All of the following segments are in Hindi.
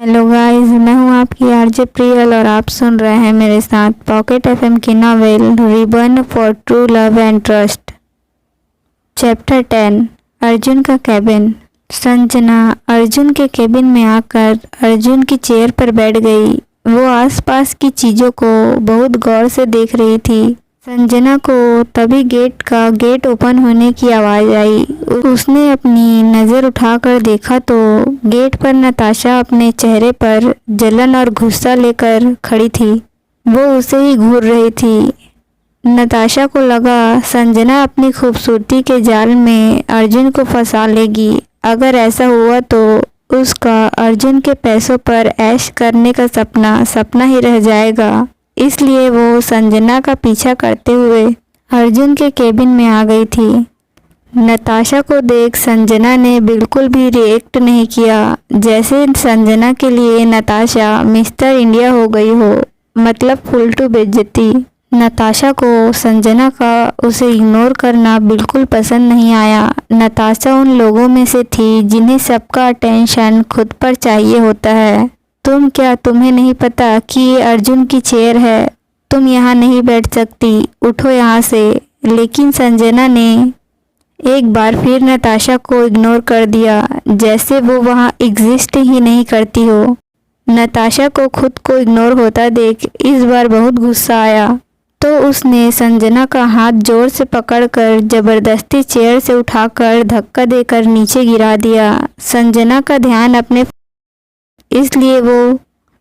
हेलो गाइस, मैं हूं आपकी आरजे प्रियल और आप सुन रहे हैं मेरे साथ पॉकेट एफएम की novel reborn for true love and trust. Chapter 10 Arjun का केबिन। संजना अर्जुन के केबिन में आकर अर्जुन की चेयर पर बैठ गई। वो आसपास की चीज़ों को बहुत गौर से देख रही थी। संजना को तभी गेट ओपन होने की आवाज़ आई। उसने अपनी नज़र उठाकर देखा तो गेट पर नताशा अपने चेहरे पर जलन और गुस्सा लेकर खड़ी थी। वो उसे ही घूर रही थी। नताशा को लगा संजना अपनी खूबसूरती के जाल में अर्जुन को फंसा लेगी। अगर ऐसा हुआ तो उसका अर्जुन के पैसों पर ऐश करने का सपना ही रह जाएगा। इसलिए वो संजना का पीछा करते हुए अर्जुन के केबिन में आ गई थी। नताशा को देख संजना ने बिल्कुल भी रिएक्ट नहीं किया, जैसे संजना के लिए नताशा मिस्टर इंडिया हो गई हो, मतलब फुल टू बेइज्जती। नताशा को संजना का उसे इग्नोर करना बिल्कुल पसंद नहीं आया। नताशा उन लोगों में से थी जिन्हें सबका अटेंशन खुद पर चाहिए होता है। तुम्हें नहीं पता कि ये अर्जुन की चेयर है? तुम यहाँ नहीं बैठ सकती, उठो यहाँ से। लेकिन संजना ने एक बार फिर नताशा को इग्नोर कर दिया, जैसे वो वहाँ एग्जिस्ट ही नहीं करती हो। नताशा को खुद को इग्नोर होता देख इस बार बहुत गुस्सा आया, तो उसने संजना का हाथ जोर से पकड़कर जबरदस्ती चेयर से उठाकर धक्का देकर नीचे गिरा दिया। संजना का ध्यान अपने इसलिए वो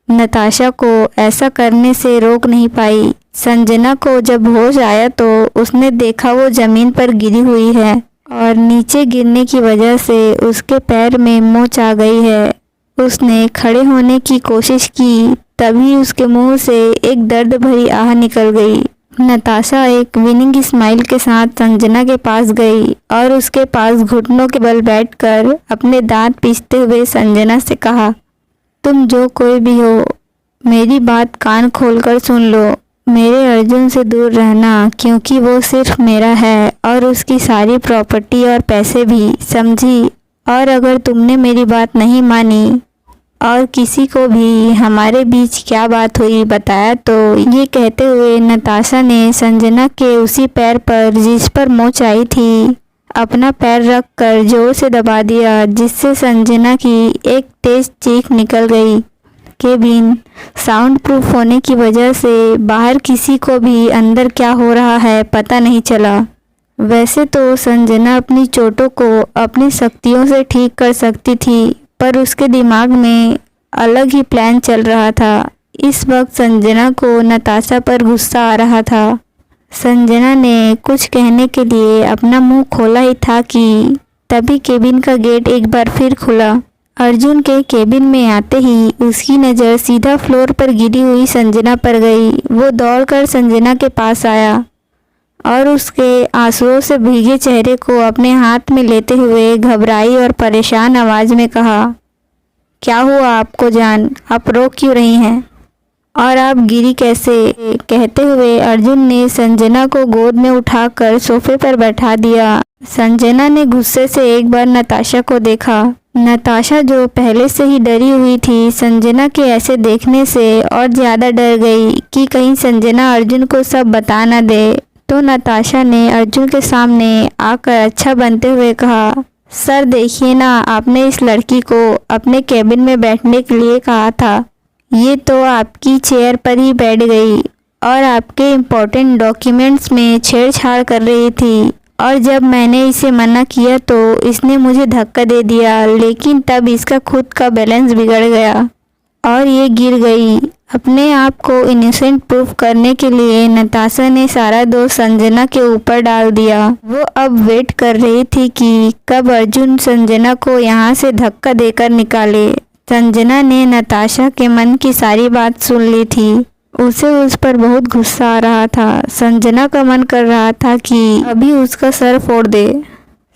नताशा को ऐसा करने से रोक नहीं पाई। संजना को जब होश आया तो उसने देखा वो जमीन पर गिरी हुई है और नीचे गिरने की वजह से उसके पैर में मोच आ गई है। उसने खड़े होने की कोशिश की, तभी उसके मुंह से एक दर्द भरी आह निकल गई। नताशा एक विनिंग स्माइल के साथ संजना के पास गई और उसके पास घुटनों के बल बैठकर अपने दांत पीसते हुए संजना से कहा, तुम जो कोई भी हो, मेरी बात कान खोलकर सुन लो। मेरे अर्जुन से दूर रहना, क्योंकि वो सिर्फ मेरा है और उसकी सारी प्रॉपर्टी और पैसे भी, समझी? और अगर तुमने मेरी बात नहीं मानी और किसी को भी हमारे बीच क्या बात हुई बताया तो। ये कहते हुए नताशा ने संजना के उसी पैर पर जिस पर मोच आई थी अपना पैर रख कर जोर से दबा दिया, जिससे संजना की एक तेज चीख निकल गई। केबिन साउंड प्रूफ होने की वजह से बाहर किसी को भी अंदर क्या हो रहा है पता नहीं चला। वैसे तो संजना अपनी चोटों को अपनी शक्तियों से ठीक कर सकती थी, पर उसके दिमाग में अलग ही प्लान चल रहा था। इस वक्त संजना को नताशा पर गुस्सा आ रहा था। संजना ने कुछ कहने के लिए अपना मुंह खोला ही था कि तभी केबिन का गेट एक बार फिर खुला। अर्जुन के केबिन में आते ही उसकी नज़र सीधा फ्लोर पर गिरी हुई संजना पर गई। वो दौड़कर संजना के पास आया और उसके आंसुओं से भीगे चेहरे को अपने हाथ में लेते हुए घबराई और परेशान आवाज़ में कहा, क्या हुआ आपको जान? आप रो क्यों रही हैं? और आप गिरी कैसे? कहते हुए अर्जुन ने संजना को गोद में उठाकर सोफे पर बैठा दिया। संजना ने गुस्से से एक बार नताशा को देखा। नताशा जो पहले से ही डरी हुई थी, संजना के ऐसे देखने से और ज़्यादा डर गई कि कहीं संजना अर्जुन को सब बता न दे। तो नताशा ने अर्जुन के सामने आकर अच्छा बनते हुए कहा, सर देखिए ना, आपने इस लड़की को अपने केबिन में बैठने के लिए कहा था, ये तो आपकी चेयर पर ही बैठ गई और आपके इम्पोर्टेंट डॉक्यूमेंट्स में छेड़छाड़ कर रही थी। और जब मैंने इसे मना किया तो इसने मुझे धक्का दे दिया, लेकिन तब इसका खुद का बैलेंस बिगड़ गया और ये गिर गई। अपने आप को इनोसेंट प्रूफ करने के लिए नताशा ने सारा दोष संजना के ऊपर डाल दिया। वो अब वेट कर रही थी कि कब अर्जुन संजना को यहाँ से धक्का देकर निकाले। संजना ने नताशा के मन की सारी बात सुन ली थी। उसे उस पर बहुत गुस्सा आ रहा था। संजना का मन कर रहा था कि अभी उसका सर फोड़ दे।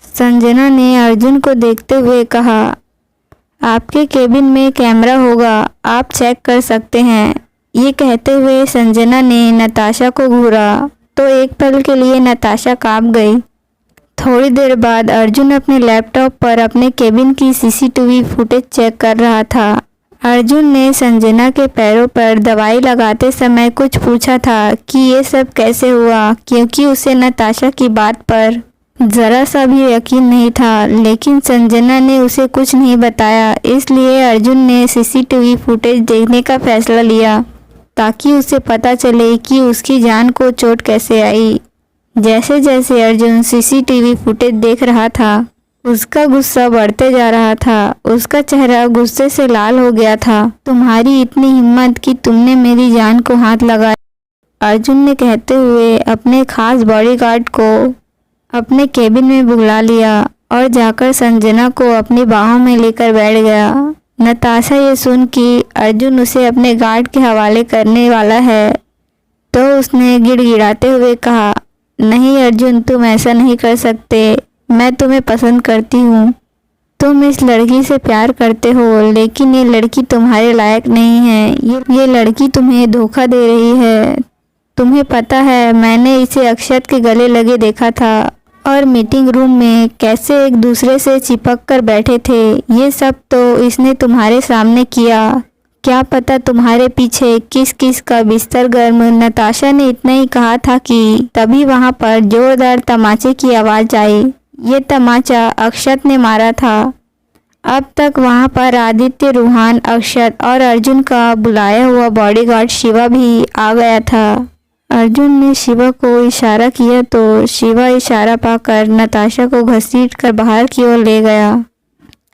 संजना ने अर्जुन को देखते हुए कहा, आपके केबिन में कैमरा होगा, आप चेक कर सकते हैं। ये कहते हुए संजना ने नताशा को घूरा तो एक पल के लिए नताशा कांप गई। थोड़ी देर बाद अर्जुन अपने लैपटॉप पर अपने केबिन की सीसीटीवी फुटेज चेक कर रहा था। अर्जुन ने संजना के पैरों पर दवाई लगाते समय कुछ पूछा था कि ये सब कैसे हुआ, क्योंकि उसे नताशा की बात पर जरा सा भी यकीन नहीं था। लेकिन संजना ने उसे कुछ नहीं बताया, इसलिए अर्जुन ने सीसीटीवी फुटेज देखने का फैसला लिया ताकि उसे पता चले कि उसकी जान को चोट कैसे आई। जैसे जैसे अर्जुन सीसीटीवी फुटेज देख रहा था, उसका गुस्सा बढ़ते जा रहा था। उसका चेहरा गुस्से से लाल हो गया था। तुम्हारी इतनी हिम्मत कि तुमने मेरी जान को हाथ लगाया, अर्जुन ने कहते हुए अपने खास बॉडीगार्ड को अपने केबिन में बुला लिया और जाकर संजना को अपनी बाहों में लेकर बैठ गया। नताशा ये सुन कि अर्जुन उसे अपने गार्ड के हवाले करने वाला है तो उसने गिड़गिड़ाते हुए कहा, नहीं अर्जुन, तुम ऐसा नहीं कर सकते। मैं तुम्हें पसंद करती हूँ। तुम इस लड़की से प्यार करते हो, लेकिन ये लड़की तुम्हारे लायक नहीं है। ये लड़की तुम्हें धोखा दे रही है। तुम्हें पता है, मैंने इसे अक्षत के गले लगे देखा था और मीटिंग रूम में कैसे एक दूसरे से चिपक कर बैठे थे। ये सब तो इसने तुम्हारे सामने किया। क्या पता तुम्हारे पीछे किस किस का बिस्तर गर्म। नताशा ने इतना ही कहा था कि तभी वहां पर जोरदार तमाचे की आवाज़ आई। ये तमाचा अक्षत ने मारा था। अब तक वहां पर आदित्य, रूहान, अक्षत और अर्जुन का बुलाया हुआ बॉडीगार्ड शिवा भी आ गया था। अर्जुन ने शिवा को इशारा किया तो शिवा इशारा पाकर नताशा को घसीटकर बाहर की ओर ले गया।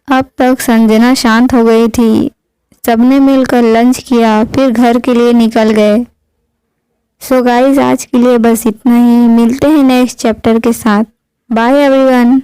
अब तक संजना शांत हो गई थी। सबने मिलकर लंच किया, फिर घर के लिए निकल गए। सो गाइस, आज के लिए बस इतना ही। मिलते हैं नेक्स्ट चैप्टर के साथ। Bye everyone.